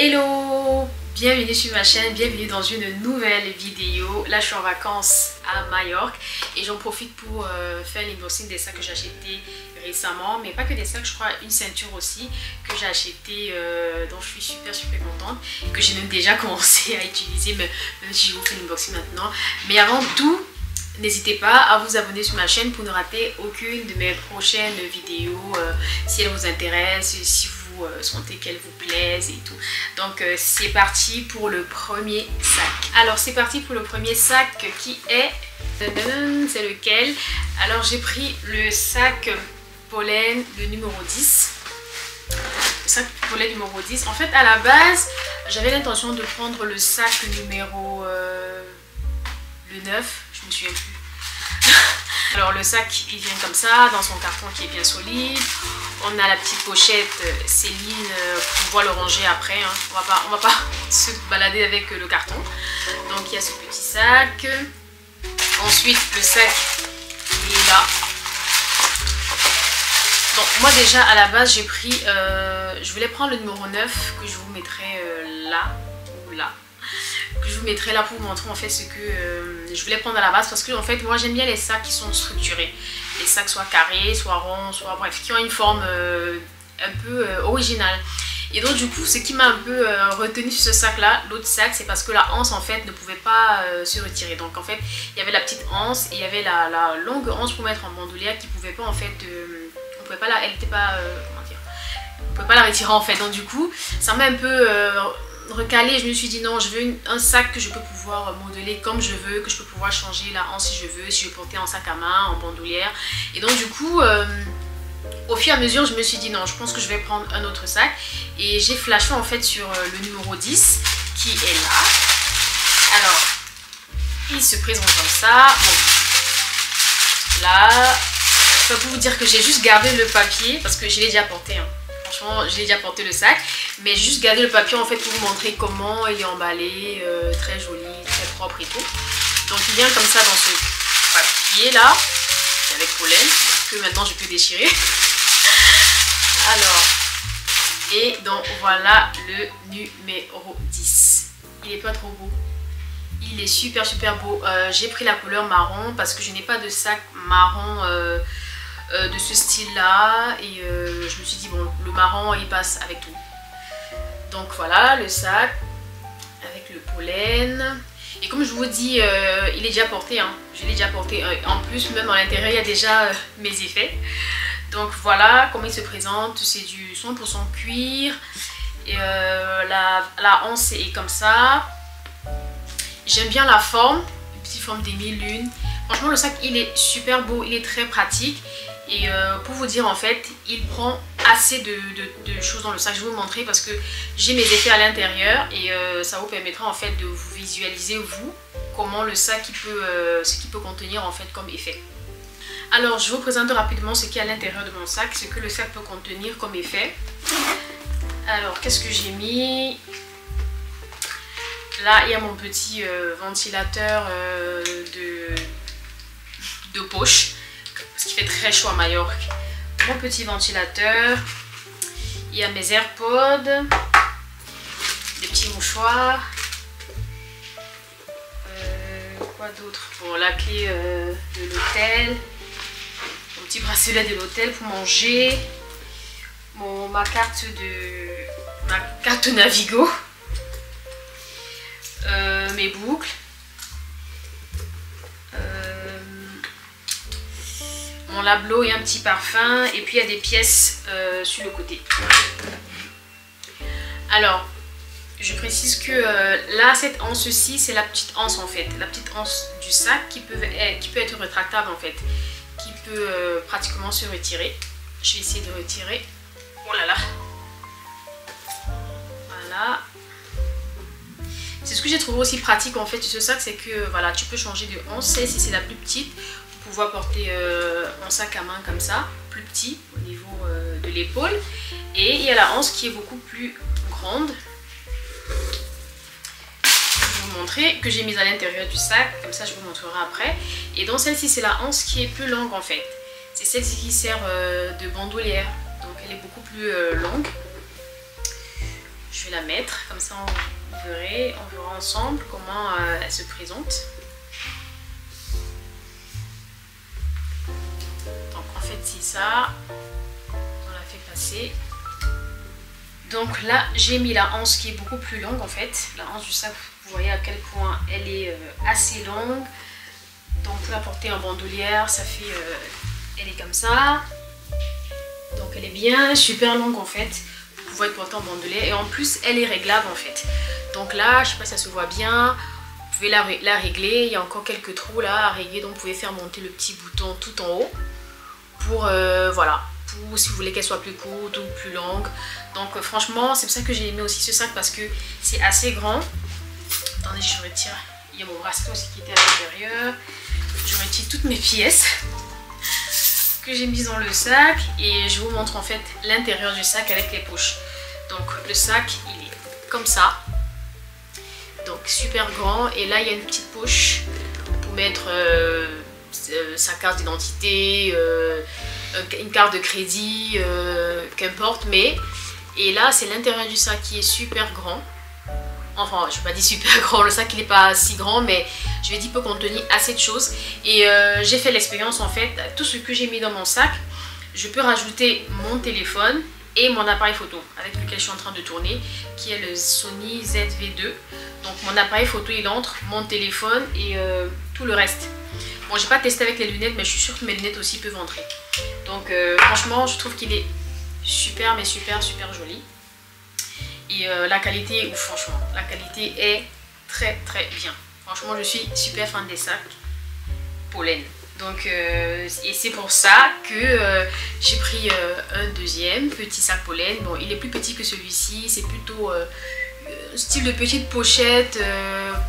Hello, bienvenue sur ma chaîne, bienvenue dans une nouvelle vidéo. Là je suis en vacances à Majorque et j'en profite pour faire l'unboxing des sacs que j'ai achetés récemment, mais pas que des sacs, je crois une ceinture aussi que j'ai acheté, dont je suis super contente, que j'ai même déjà commencé à utiliser, même si je vous fais l'unboxing maintenant. Mais avant tout, n'hésitez pas à vous abonner sur ma chaîne pour ne rater aucune de mes prochaines vidéos, si elles vous intéressent, si vous sentez qu'elles vous plaisent et tout. Donc c'est parti pour le premier sac. Alors c'est parti pour le premier sac qui est... C'est lequel? Alors j'ai pris le sac pollen, le numéro 10. Le sac pollen numéro 10. En fait à la base j'avais l'intention de prendre le sac numéro le 9, je me souviens plus. Alors le sac il vient comme ça dans son carton qui est bien solide. On a la petite pochette Céline pour pouvoir le ranger après, hein. On va pas se balader avec le carton. Donc il y a ce petit sac. Ensuite le sac il est là. Donc moi déjà à la base j'ai pris, je voulais prendre le numéro 9 que je vous mettrai là ou là. Que je vous mettrai là pour vous montrer en fait ce que je voulais prendre à la base, parce que en fait moi j'aime bien les sacs qui sont structurés, les sacs soit carrés, soit ronds, soit bref, qui ont une forme un peu originale. Et donc du coup ce qui m'a un peu retenu sur ce sac là, l'autre sac, c'est parce que la anse en fait ne pouvait pas se retirer. Donc en fait il y avait la petite anse et il y avait la longue anse pour mettre en bandoulière qui pouvait pas en fait, on pouvait pas la, elle était pas, comment dire, on pouvait pas la retirer en fait. Donc du coup ça m'a un peu recalé. Je me suis dit non, je veux un sac que je peux pouvoir modeler comme je veux, que je peux pouvoir changer la hanche si je veux, si je veux porter en sac à main, en bandoulière. Et donc du coup au fur et à mesure je me suis dit non, je pense que je vais prendre un autre sac, et j'ai flashé en fait sur le numéro 10 qui est là. Alors il se présente comme ça. Bon, là je peux vous dire que j'ai juste gardé le papier parce que je l'ai déjà porté, hein. Franchement, j'ai déjà porté le sac, mais j'ai juste gardé le papier en fait pour vous montrer comment il est emballé, très joli, très propre et tout. Donc il vient comme ça dans ce papier là, avec pollen, que maintenant je peux déchirer. Alors, et donc voilà le numéro 10. Il est pas trop beau. Il est super beau. J'ai pris la couleur marron parce que je n'ai pas de sac marron de ce style là, et je me suis dit bon, le marron il passe avec tout. Donc voilà le sac avec le pollen, et comme je vous dis il est déjà porté, hein. Je l'ai déjà porté, en plus même à l'intérieur il y a déjà mes effets. Donc voilà comment il se présente. C'est du 100% cuir, et la anse est comme ça. J'aime bien la forme, une petite forme demi-lune. Franchement le sac il est super beau, il est très pratique. Et pour vous dire en fait, il prend assez de choses dans le sac. Je vais vous montrer parce que j'ai mes effets à l'intérieur, et ça vous permettra en fait de vous visualiser vous comment le sac ce qu'il peut contenir en fait comme effet. Alors je vous présente rapidement ce qu'il y a à l'intérieur de mon sac, ce que le sac peut contenir comme effet. Alors qu'est-ce que j'ai mis? Là il y a mon petit ventilateur de poche, parce qu'il fait très chaud à Majorque. Mon petit ventilateur. Il y a mes AirPods, des petits mouchoirs. Quoi d'autre? Bon, la clé de l'hôtel, mon petit bracelet de l'hôtel pour manger, ma carte Navigo, mes boucles. Mon lablo et un petit parfum, et puis il y a des pièces sur le côté. Alors je précise que là cette anse-ci c'est la petite anse en fait, la petite anse du sac qui peut être rétractable en fait, qui peut pratiquement se retirer. Je vais essayer de retirer. Oh là là, voilà. C'est ce que j'ai trouvé aussi pratique en fait sur ce sac, c'est que voilà, tu peux changer de anse. Celle-ci c'est la plus petite, pouvoir porter un sac à main comme ça, plus petit au niveau de l'épaule, et il y a la anse qui est beaucoup plus grande. Je vais vous montrer, que j'ai mise à l'intérieur du sac, comme ça je vous montrerai après. Et donc celle-ci c'est la anse qui est plus longue en fait, c'est celle-ci qui sert de bandoulière, donc elle est beaucoup plus longue. je vais la mettre, comme ça on verra ensemble comment elle se présente. Donc en fait c'est ça, on la fait passer. Donc là j'ai mis la hanche qui est beaucoup plus longue en fait, la hanche du sac, vous voyez à quel point elle est assez longue. Donc pour la porter en bandoulière, ça fait, elle est comme ça. Donc elle est bien super longue en fait. Vous pouvez être portée en bandoulière et en plus elle est réglable en fait. Donc là, je sais pas si ça se voit bien, vous pouvez la régler. Il y a encore quelques trous là à régler, donc vous pouvez faire monter le petit bouton tout en haut pour voilà, pour si vous voulez qu'elle soit plus courte ou plus longue. Donc franchement, c'est pour ça que j'ai aimé aussi ce sac parce que c'est assez grand. Attendez, je retire. Il y a mon bracelet aussi qui était à l'intérieur. Je retire toutes mes pièces que j'ai mises dans le sac et je vous montre en fait l'intérieur du sac avec les poches. Donc le sac il est comme ça, donc super grand, et là il y a une petite poche pour mettre sa carte d'identité, une carte de crédit, qu'importe, mais et là c'est l'intérieur du sac qui est super grand. Enfin, je ne vais pas dire super grand, le sac il n'est pas si grand, mais je vais dire peut contenir assez de choses. Et j'ai fait l'expérience en fait, tout ce que j'ai mis dans mon sac, je peux rajouter mon téléphone et mon appareil photo avec lequel je suis en train de tourner, qui est le Sony ZV-2. Donc mon appareil photo il entre, mon téléphone et tout le reste. Bon, j'ai pas testé avec les lunettes, mais je suis sûre que mes lunettes aussi peuvent entrer. Donc franchement, je trouve qu'il est super, mais super joli. Et la qualité, franchement, la qualité est très bien. Franchement, je suis super fan des sacs Pollen. Donc, et c'est pour ça que j'ai pris un deuxième petit sac Pollen. Bon, il est plus petit que celui-ci. C'est plutôt style de petite pochette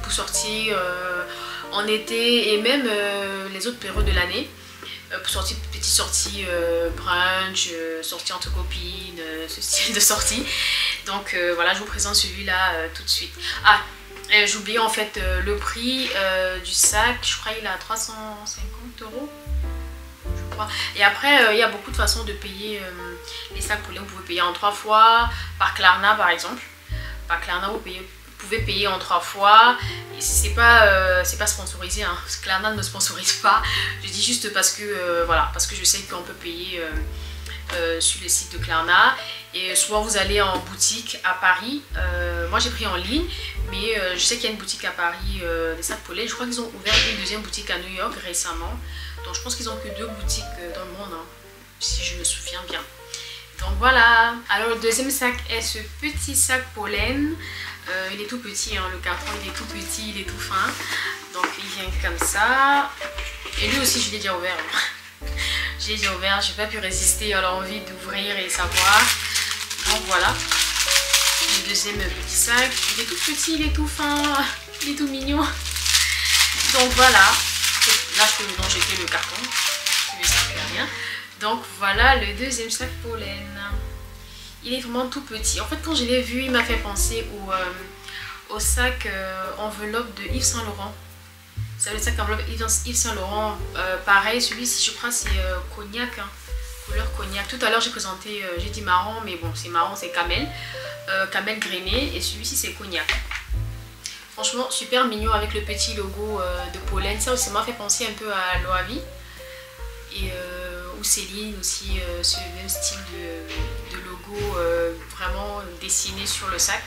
pour sortir en été et même les autres périodes de l'année. Pour sortir, petite sortie brunch, sortie entre copines, ce style de sortie. Donc voilà, je vous présente celui-là tout de suite. Ah, j'ai oublié en fait le prix du sac, je crois qu'il est à 350 €, je crois. Et après, il y a beaucoup de façons de payer les sacs Pollen. Vous pouvez payer en 3 fois, par Klarna par exemple. Par Klarna, vous pouvez payer en 3 fois. C'est pas sponsorisé, hein. Klarna ne sponsorise pas. Je dis juste parce que voilà, parce que je sais qu'on peut payer sur le site de Klarna. Et soit vous allez en boutique à Paris. Moi j'ai pris en ligne, mais je sais qu'il y a une boutique à Paris des sacs Pollen. Je crois qu'ils ont ouvert une deuxième boutique à New York récemment. Donc je pense qu'ils ont que 2 boutiques dans le monde, hein, si je me souviens bien. Donc voilà. Alors le deuxième sac est ce petit sac Pollen. Il est tout petit, hein, le carton il est tout petit, il est tout fin. Donc il vient comme ça. Et lui aussi je l'ai déjà ouvert. Je l'ai déjà ouvert, j'ai pas pu résister à l'envie d'ouvrir et savoir. Donc voilà. Le deuxième petit sac. Il est tout petit, il est tout fin, il est tout mignon. Donc voilà. Là je peux donc jeter le carton. Ça ne sert plus à rien. Donc voilà le deuxième sac Pollen. Il est vraiment tout petit. En fait, quand je l'ai vu, il m'a fait penser au sac enveloppe de Yves Saint Laurent. C'est le sac enveloppe Yves Saint Laurent. Pareil, celui-ci, je crois, c'est cognac. Hein, couleur cognac. Tout à l'heure, j'ai présenté, j'ai dit marron, mais bon, c'est marron, c'est camel. Camel grainé. Et celui-ci, c'est cognac. Franchement, super mignon avec le petit logo de Pollen. Ça aussi m'a fait penser un peu à Loavi. Et ou Céline aussi, ce même style de logo vraiment dessiné sur le sac.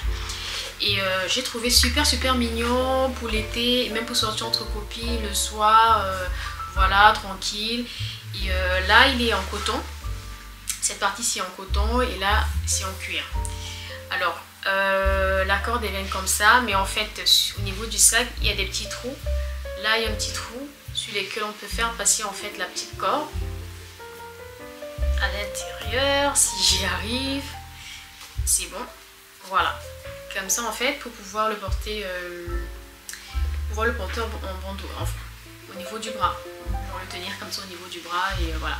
Et j'ai trouvé super mignon pour l'été, même pour sortir entre copines le soir, voilà, tranquille. Et là il est en coton, cette partie-ci en coton et là c'est en cuir. Alors la corde elle vient comme ça, mais en fait au niveau du sac il y a des petits trous. Là il y a un petit trou sur lesquels on peut faire passer en fait la petite corde à l'intérieur. Si j'y arrive, c'est bon, voilà, comme ça en fait pour pouvoir le porter en bandeau, enfin, au niveau du bras, pour le tenir comme ça au niveau du bras et voilà,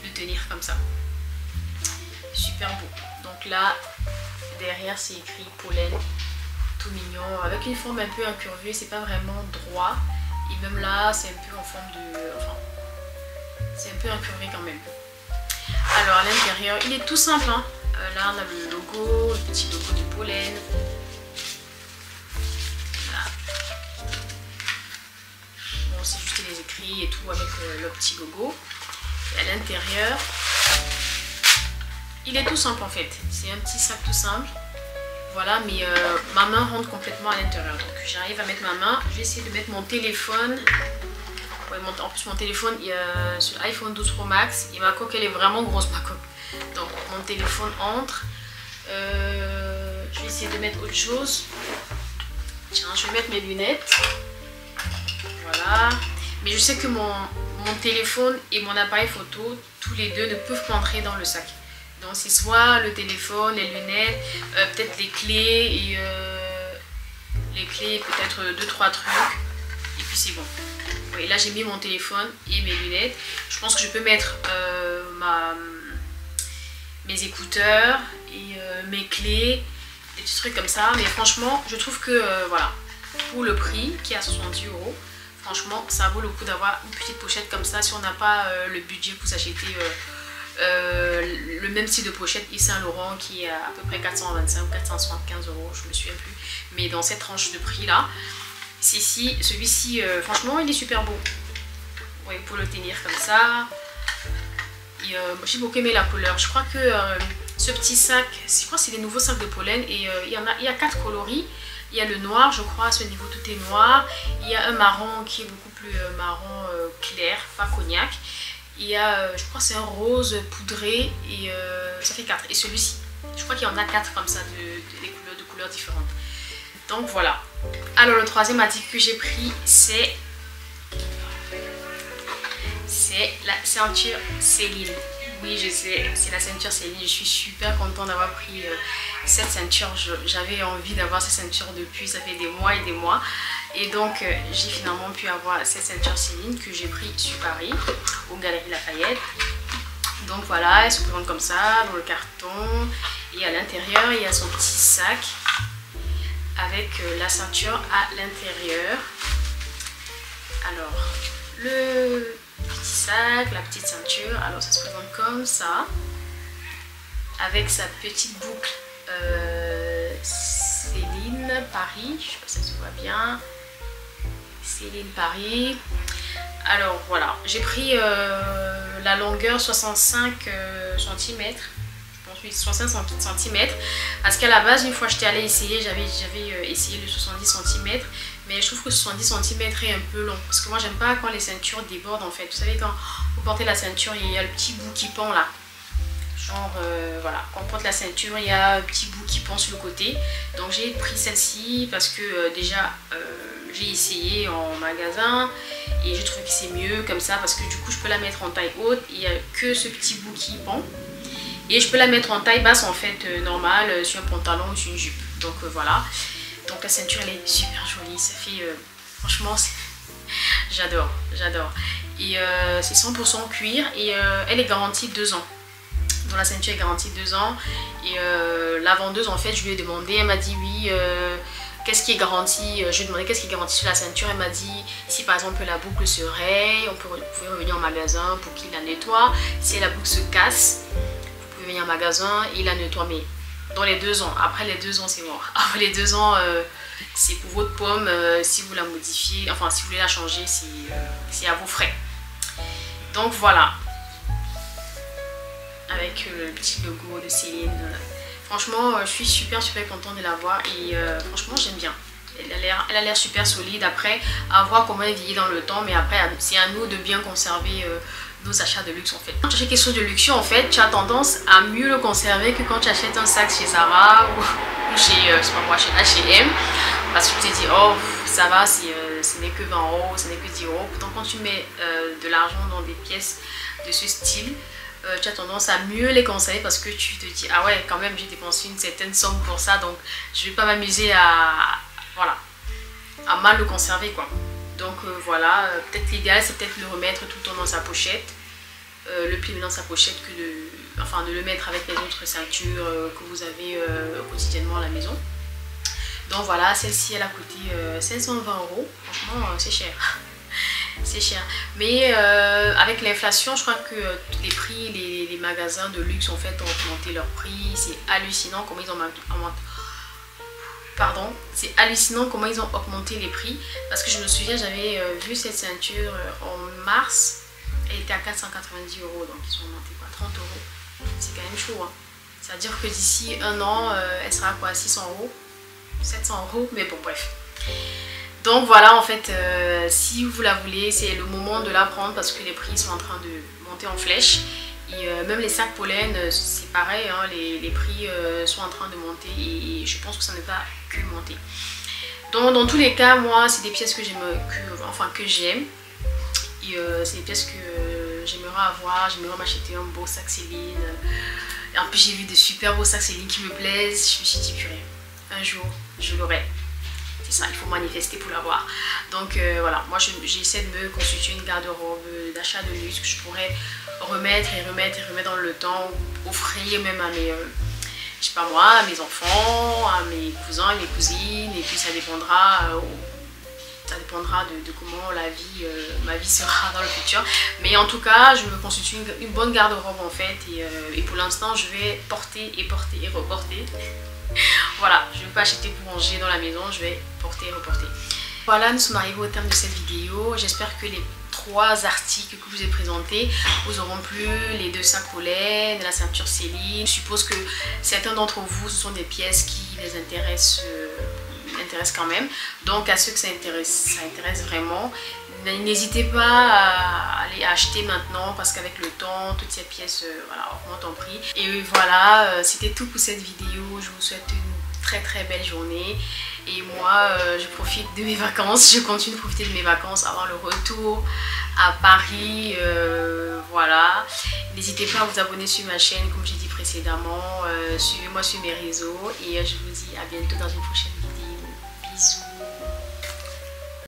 le tenir comme ça, super beau. Donc là derrière c'est écrit Pollen, tout mignon, avec une forme un peu incurvée, c'est pas vraiment droit. Et même là, c'est un peu en forme de... Enfin, c'est un peu incurvé quand même. Alors à l'intérieur, il est tout simple, hein. Là on a le logo, le petit logo de Pollen. Voilà. Bon, c'est juste les écrits et tout avec le petit logo. Et à l'intérieur, il est tout simple en fait. C'est un petit sac tout simple. Voilà, mais ma main rentre complètement à l'intérieur. Donc j'arrive à mettre ma main. Je vais essayer de mettre mon téléphone. Ouais, en plus mon téléphone, il y a sur l'iPhone 12 Pro Max. Et ma coque, elle est vraiment grosse, ma coque. Donc mon téléphone entre. Je vais essayer de mettre autre chose. Tiens, je vais mettre mes lunettes. Voilà. Mais je sais que mon téléphone et mon appareil photo, tous les deux ne peuvent pas entrer dans le sac. Donc c'est soit le téléphone, les lunettes, peut-être les clés et peut-être 2-3 trucs. Et puis c'est bon. Oui, là j'ai mis mon téléphone et mes lunettes. Je pense que je peux mettre mes écouteurs et mes clés, des petits trucs comme ça. Mais franchement, je trouve que voilà, pour le prix qui est à 70 €, franchement, ça vaut le coup d'avoir une petite pochette comme ça si on n'a pas le budget pour s'acheter le même style de pochette Yves Saint Laurent qui est à peu près 425 ou 475 €, je me souviens plus. Mais dans cette tranche de prix là, celui-ci, franchement, il est super beau. Ouais, pour le tenir comme ça. J'ai beaucoup aimé la couleur. Je crois que ce petit sac, je crois que c'est les nouveaux sacs de Pollen et il y a 4 coloris. Il y a le noir, je crois, à ce niveau tout est noir. Il y a un marron qui est beaucoup plus marron clair, pas cognac. Il y a, je crois que c'est un rose poudré et ça fait 4. Et celui-ci, je crois qu'il y en a 4 comme ça de couleurs différentes. Donc voilà. Alors le troisième article que j'ai pris, c'est la ceinture Céline. Oui, je sais, c'est la ceinture Céline. Je suis super contente d'avoir pris cette ceinture. J'avais envie d'avoir cette ceinture depuis, ça fait des mois et des mois. Et donc, j'ai finalement pu avoir cette ceinture Céline que j'ai pris sur Paris, aux Galeries Lafayette. Donc voilà, elle se présente comme ça, dans le carton. Et à l'intérieur, il y a son petit sac avec la ceinture à l'intérieur. Alors, le petit sac, la petite ceinture, alors ça se présente comme ça, avec sa petite boucle Céline Paris, je sais pas si ça se voit bien, Céline Paris. Alors voilà, j'ai pris la longueur 65 cm, je pense oui 65 cm, parce qu'à la base une fois j'étais allée essayer, j'avais essayé le 70 cm, mais je trouve que 70 cm est un peu long, parce que moi j'aime pas quand les ceintures débordent en fait. Vous savez, quand vous portez la ceinture, il y a le petit bout qui pend là, genre voilà, quand on porte la ceinture il y a un petit bout qui pend sur le côté. Donc j'ai pris celle-ci parce que déjà j'ai essayé en magasin et je trouve que c'est mieux comme ça, parce que du coup je peux la mettre en taille haute, il n'y a que ce petit bout qui pend, et je peux la mettre en taille basse en fait, normale, sur un pantalon ou sur une jupe. Donc voilà, donc la ceinture elle est super jolie, ça fait franchement j'adore, et c'est 100% cuir et elle est garantie 2 ans. Donc la ceinture est garantie 2 ans et la vendeuse en fait, je lui ai demandé, elle m'a dit oui, qu'est-ce qui est garanti, je lui ai demandé qu'est-ce qui est garanti sur la ceinture. Elle m'a dit si par exemple la boucle se raye, vous pouvez revenir en magasin pour qu'il la nettoie. Si la boucle se casse, vous pouvez venir en magasin et il la nettoie. Mais dans les 2 ans, après les 2 ans c'est mort. Après les 2 ans c'est pour votre pomme, si vous la modifiez, enfin si vous voulez la changer, c'est à vos frais. Donc voilà, avec le petit logo de Céline. Franchement, je suis super contente de la voir et franchement j'aime bien. Elle a l'air super solide. Après, à voir comment elle vieillit dans le temps, mais après c'est à nous de bien conserver nos achats de luxe en fait. Quand tu achètes quelque chose de luxueux en fait, tu as tendance à mieux le conserver que quand tu achètes un sac chez Zara ou chez, chez H&M, parce que tu te dis oh ça va, ce n'est que 20 €, ce n'est que 10 €. Pourtant quand tu mets de l'argent dans des pièces de ce style, tu as tendance à mieux les conserver, parce que tu te dis ah ouais quand même j'ai dépensé une certaine somme pour ça, donc je vais pas m'amuser à voilà, à mal le conserver quoi. Donc voilà, peut-être l'idéal c'est peut-être le remettre tout le temps dans sa pochette, le plier dans sa pochette, que de le mettre avec les autres ceintures que vous avez quotidiennement à la maison. Donc voilà, celle-ci elle a coûté 520 €, franchement c'est cher. c'est cher. Mais avec l'inflation, je crois que les prix, les magasins de luxe en fait ont augmenté leur prix. C'est hallucinant comment ils ont augmenté. Pardon, c'est hallucinant comment ils ont augmenté les prix. Parce que je me souviens, j'avais vu cette ceinture en mars. Elle était à 490 €. Donc ils ont augmenté quoi, 30 €. C'est quand même chaud. Hein. C'est-à-dire que d'ici un an, elle sera quoi, 600 €, 700 €. Mais bon, bref. Donc voilà, en fait, si vous la voulez, c'est le moment de la prendre parce que les prix sont en train de monter en flèche. Et même les sacs pollen, c'est pareil, hein, les prix sont en train de monter et je pense que ça ne va que monter. Donc dans tous les cas, moi, c'est des pièces que j'aime. Et c'est des pièces que j'aimerais avoir, j'aimerais m'acheter un beau sac Céline. Et en plus, j'ai vu de super beaux sacs Céline qui me plaisent. Je me suis dit, purée, un jour, je l'aurai. C'est ça, il faut manifester pour l'avoir. Donc voilà, moi j'essaie de me constituer une garde-robe d'achat de luxe que je pourrais remettre dans le temps, offrir même à mes, je sais pas moi, à mes enfants, à mes cousins et mes cousines. Et puis ça dépendra de comment ma vie sera dans le futur. Mais en tout cas, je me constitue une bonne garde-robe en fait. Et pour l'instant, je vais porter et reporter. Voilà, je ne vais pas acheter pour ranger dans la maison, je vais porter et reporter. Voilà, nous sommes arrivés au terme de cette vidéo. J'espère que les 3 articles que je vous ai présentés vous auront plu. Les 2 sacs pollen, la ceinture Céline. Je suppose que certains d'entre vous, ce sont des pièces qui les intéressent quand même. Donc à ceux que ça intéresse vraiment, n'hésitez pas à aller acheter maintenant parce qu'avec le temps, toutes ces pièces voilà, augmentent en prix. Et voilà, c'était tout pour cette vidéo. Je vous souhaite une très belle journée. Et moi, je profite de mes vacances. Je continue de profiter de mes vacances avant le retour à Paris. Voilà. N'hésitez pas à vous abonner sur ma chaîne, comme j'ai dit précédemment. Suivez-moi sur mes réseaux. Et je vous dis à bientôt dans une prochaine vidéo.